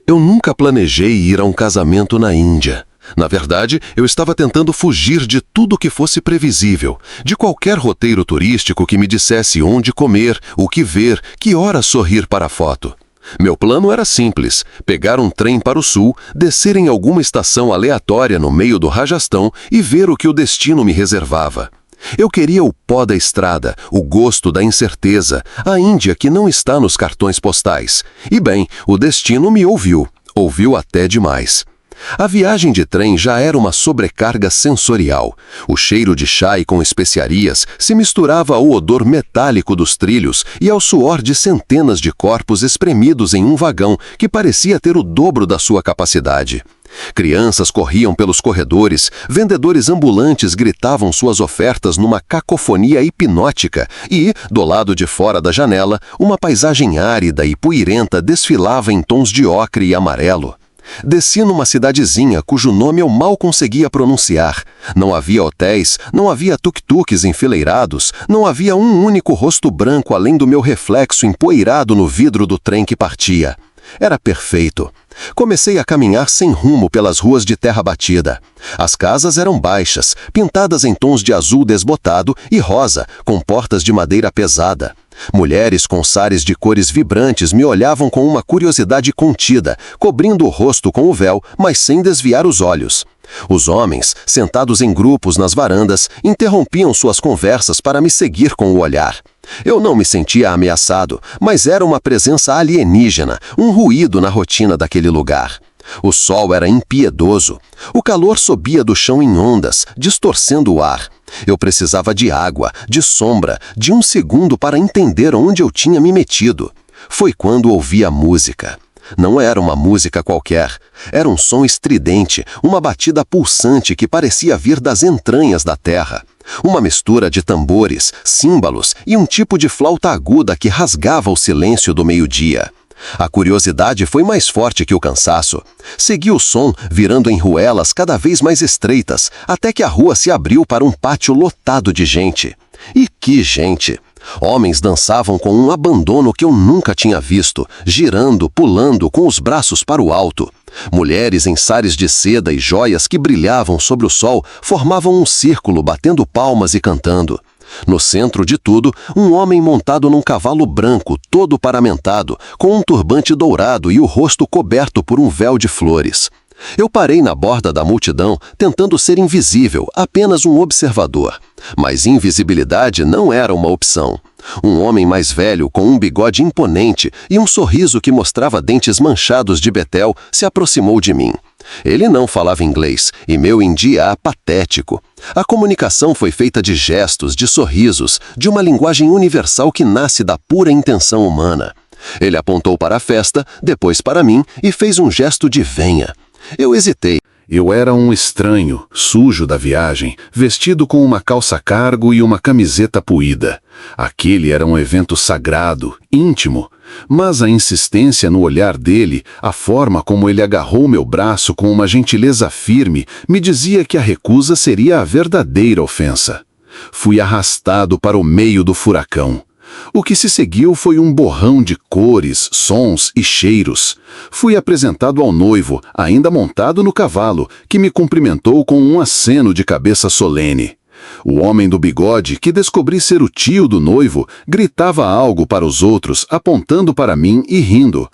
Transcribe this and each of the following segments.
Eu nunca planejei ir a um casamento na Índia. Na verdade, eu estava tentando fugir de tudo que fosse previsível, de qualquer roteiro turístico que me dissesse onde comer, o que ver, que hora sorrir para a foto. Meu plano era simples: pegar um trem para o sul, descer em alguma estação aleatória no meio do Rajastão e ver o que o destino me reservava. Eu queria o pó da estrada, o gosto da incerteza, a Índia que não está nos cartões postais. E bem, o destino me ouviu até demais. A viagem de trem já era uma sobrecarga sensorial. O cheiro de chá com especiarias se misturava ao odor metálico dos trilhos e ao suor de centenas de corpos espremidos em um vagão que parecia ter o dobro da sua capacidade. Crianças corriam pelos corredores, vendedores ambulantes gritavam suas ofertas numa cacofonia hipnótica e, do lado de fora da janela, uma paisagem árida e poeirenta desfilava em tons de ocre e amarelo. Desci numa cidadezinha cujo nome eu mal conseguia pronunciar. Não havia hotéis, não havia tuk-tuks enfileirados, não havia um único rosto branco além do meu reflexo empoeirado no vidro do trem que partia. Era perfeito. Comecei a caminhar sem rumo pelas ruas de terra batida. As casas eram baixas, pintadas em tons de azul desbotado e rosa, com portas de madeira pesada. Mulheres com sares de cores vibrantes me olhavam com uma curiosidade contida, cobrindo o rosto com o véu, mas sem desviar os olhos. Os homens, sentados em grupos nas varandas, interrompiam suas conversas para me seguir com o olhar. Eu não me sentia ameaçado, mas era uma presença alienígena, um ruído na rotina daquele lugar. O sol era impiedoso. O calor subia do chão em ondas, distorcendo o ar. Eu precisava de água, de sombra, de um segundo para entender onde eu tinha me metido. Foi quando ouvi a música. Não era uma música qualquer. Era um som estridente, uma batida pulsante que parecia vir das entranhas da terra. Uma mistura de tambores, símbolos e um tipo de flauta aguda que rasgava o silêncio do meio-dia. A curiosidade foi mais forte que o cansaço. Segui o som, virando em ruelas cada vez mais estreitas, até que a rua se abriu para um pátio lotado de gente. E que gente! Homens dançavam com um abandono que eu nunca tinha visto, girando, pulando, com os braços para o alto. Mulheres em sares de seda e joias que brilhavam sobre o sol formavam um círculo, batendo palmas e cantando. No centro de tudo, um homem montado num cavalo branco, todo paramentado, com um turbante dourado e o rosto coberto por um véu de flores. Eu parei na borda da multidão, tentando ser invisível, apenas um observador. Mas invisibilidade não era uma opção. Um homem mais velho, com um bigode imponente e um sorriso que mostrava dentes manchados de betel, se aproximou de mim. Ele não falava inglês, e meu hindi era patético. A comunicação foi feita de gestos, de sorrisos, de uma linguagem universal que nasce da pura intenção humana. Ele apontou para a festa, depois para mim, e fez um gesto de venha. Eu hesitei. Eu era um estranho, sujo da viagem, vestido com uma calça cargo e uma camiseta puída. Aquele era um evento sagrado, íntimo, mas a insistência no olhar dele, a forma como ele agarrou meu braço com uma gentileza firme, me dizia que a recusa seria a verdadeira ofensa. Fui arrastado para o meio do furacão. O que se seguiu foi um borrão de cores, sons e cheiros. Fui apresentado ao noivo, ainda montado no cavalo, que me cumprimentou com um aceno de cabeça solene. O homem do bigode, que descobri ser o tio do noivo, gritava algo para os outros, apontando para mim e rindo.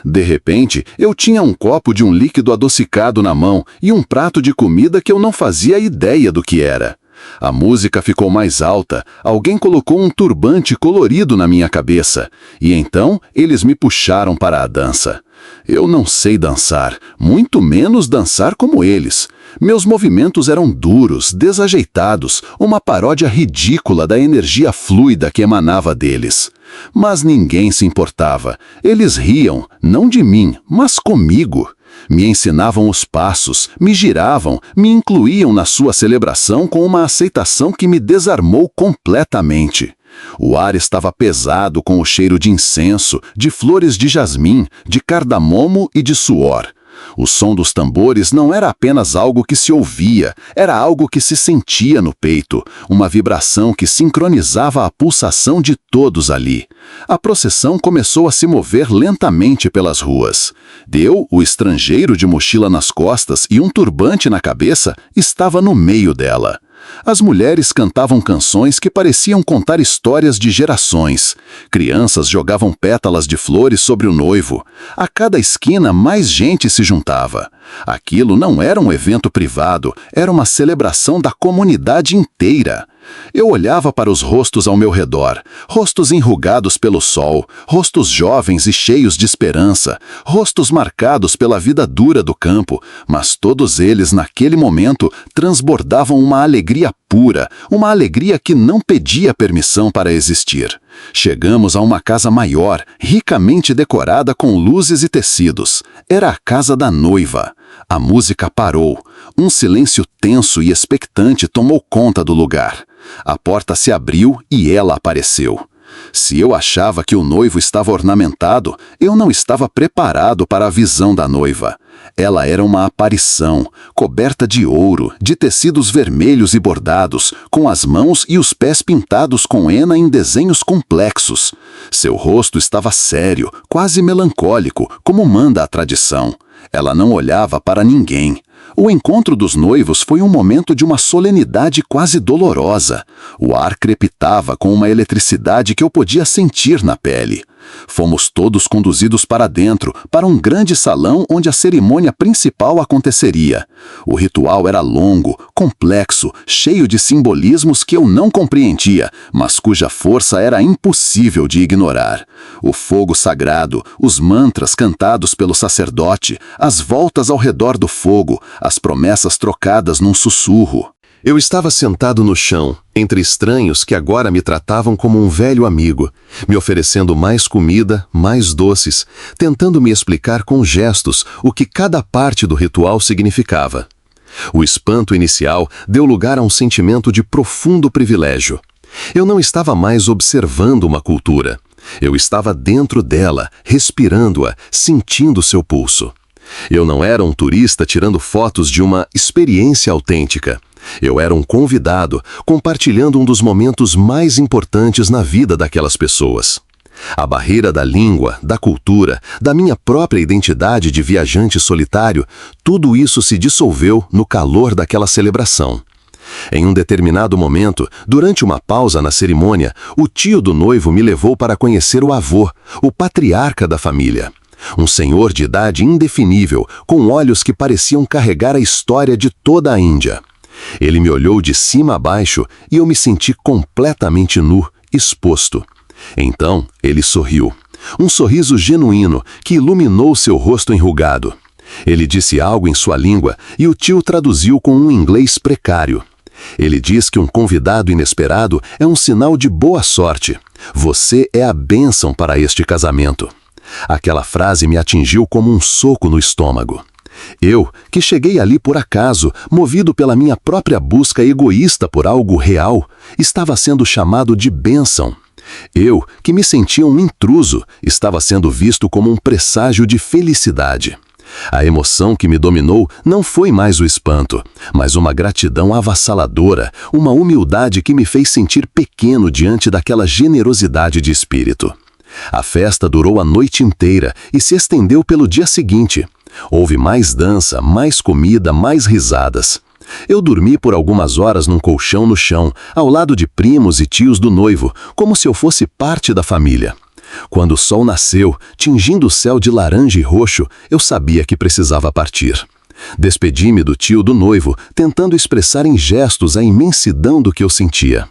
De repente, eu tinha um copo de um líquido adocicado na mão e um prato de comida que eu não fazia ideia do que era. A música ficou mais alta, alguém colocou um turbante colorido na minha cabeça, e então eles me puxaram para a dança. Eu não sei dançar, muito menos dançar como eles. Meus movimentos eram duros, desajeitados, uma paródia ridícula da energia fluida que emanava deles. Mas ninguém se importava. Eles riam, não de mim, mas comigo. Me ensinavam os passos, me giravam, me incluíam na sua celebração com uma aceitação que me desarmou completamente. O ar estava pesado com o cheiro de incenso, de flores de jasmim, de cardamomo e de suor. O som dos tambores não era apenas algo que se ouvia, era algo que se sentia no peito, uma vibração que sincronizava a pulsação de todos ali. A procissão começou a se mover lentamente pelas ruas. Eu, o estrangeiro de mochila nas costas e um turbante na cabeça, estava no meio dela. As mulheres cantavam canções que pareciam contar histórias de gerações. Crianças jogavam pétalas de flores sobre o noivo. A cada esquina, mais gente se juntava. Aquilo não era um evento privado, era uma celebração da comunidade inteira. Eu olhava para os rostos ao meu redor, rostos enrugados pelo sol, rostos jovens e cheios de esperança, rostos marcados pela vida dura do campo, mas todos eles, naquele momento, transbordavam uma alegria pura, uma alegria que não pedia permissão para existir. Chegamos a uma casa maior, ricamente decorada com luzes e tecidos. Era a casa da noiva. A música parou. Um silêncio tenso e expectante tomou conta do lugar. A porta se abriu e ela apareceu. Se eu achava que o noivo estava ornamentado, eu não estava preparado para a visão da noiva. Ela era uma aparição, coberta de ouro, de tecidos vermelhos e bordados, com as mãos e os pés pintados com henna em desenhos complexos. Seu rosto estava sério, quase melancólico, como manda a tradição. Ela não olhava para ninguém. O encontro dos noivos foi um momento de uma solenidade quase dolorosa. O ar crepitava com uma eletricidade que eu podia sentir na pele. Fomos todos conduzidos para dentro, para um grande salão onde a cerimônia principal aconteceria. O ritual era longo, complexo, cheio de simbolismos que eu não compreendia, mas cuja força era impossível de ignorar. O fogo sagrado, os mantras cantados pelo sacerdote, as voltas ao redor do fogo, as promessas trocadas num sussurro. Eu estava sentado no chão, entre estranhos que agora me tratavam como um velho amigo, me oferecendo mais comida, mais doces, tentando me explicar com gestos o que cada parte do ritual significava. O espanto inicial deu lugar a um sentimento de profundo privilégio. Eu não estava mais observando uma cultura. Eu estava dentro dela, respirando-a, sentindo seu pulso. Eu não era um turista tirando fotos de uma experiência autêntica. Eu era um convidado, compartilhando um dos momentos mais importantes na vida daquelas pessoas. A barreira da língua, da cultura, da minha própria identidade de viajante solitário, tudo isso se dissolveu no calor daquela celebração. Em um determinado momento, durante uma pausa na cerimônia, o tio do noivo me levou para conhecer o avô, o patriarca da família. Um senhor de idade indefinível, com olhos que pareciam carregar a história de toda a Índia. Ele me olhou de cima a baixo e eu me senti completamente nu, exposto. Então, ele sorriu. Um sorriso genuíno que iluminou seu rosto enrugado. Ele disse algo em sua língua e o tio traduziu com um inglês precário. Ele diz que um convidado inesperado é um sinal de boa sorte. Você é a bênção para este casamento. Aquela frase me atingiu como um soco no estômago. Eu, que cheguei ali por acaso, movido pela minha própria busca egoísta por algo real, estava sendo chamado de bênção. Eu, que me sentia um intruso, estava sendo visto como um presságio de felicidade. A emoção que me dominou não foi mais o espanto, mas uma gratidão avassaladora, uma humildade que me fez sentir pequeno diante daquela generosidade de espírito. A festa durou a noite inteira e se estendeu pelo dia seguinte. Houve mais dança, mais comida, mais risadas. Eu dormi por algumas horas num colchão no chão, ao lado de primos e tios do noivo, como se eu fosse parte da família. Quando o sol nasceu, tingindo o céu de laranja e roxo, eu sabia que precisava partir. Despedi-me do tio do noivo, tentando expressar em gestos a imensidão do que eu sentia.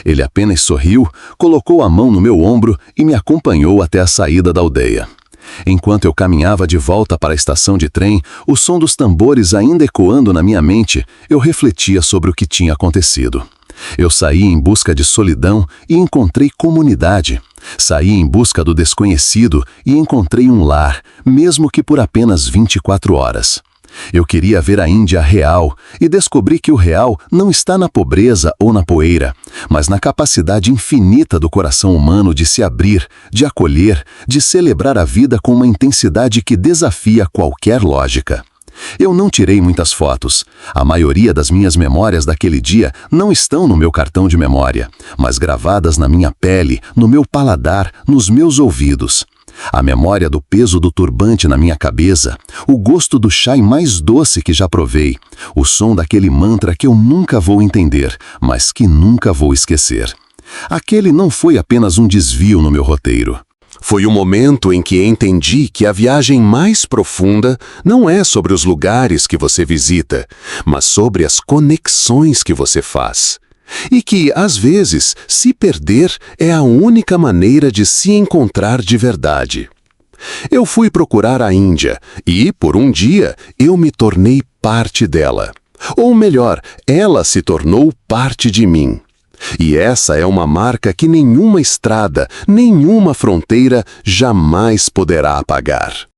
Ele apenas sorriu, colocou a mão no meu ombro e me acompanhou até a saída da aldeia. Enquanto eu caminhava de volta para a estação de trem, o som dos tambores ainda ecoando na minha mente, eu refletia sobre o que tinha acontecido. Eu saí em busca de solidão e encontrei comunidade. Saí em busca do desconhecido e encontrei um lar, mesmo que por apenas 24 horas. Eu queria ver a Índia real e descobri que o real não está na pobreza ou na poeira, mas na capacidade infinita do coração humano de se abrir, de acolher, de celebrar a vida com uma intensidade que desafia qualquer lógica. Eu não tirei muitas fotos. A maioria das minhas memórias daquele dia não estão no meu cartão de memória, mas gravadas na minha pele, no meu paladar, nos meus ouvidos. A memória do peso do turbante na minha cabeça, o gosto do chai mais doce que já provei, o som daquele mantra que eu nunca vou entender, mas que nunca vou esquecer. Aquele não foi apenas um desvio no meu roteiro. Foi o momento em que entendi que a viagem mais profunda não é sobre os lugares que você visita, mas sobre as conexões que você faz. E que, às vezes, se perder é a única maneira de se encontrar de verdade. Eu fui procurar a Índia e, por um dia, eu me tornei parte dela. Ou melhor, ela se tornou parte de mim. E essa é uma marca que nenhuma estrada, nenhuma fronteira jamais poderá apagar.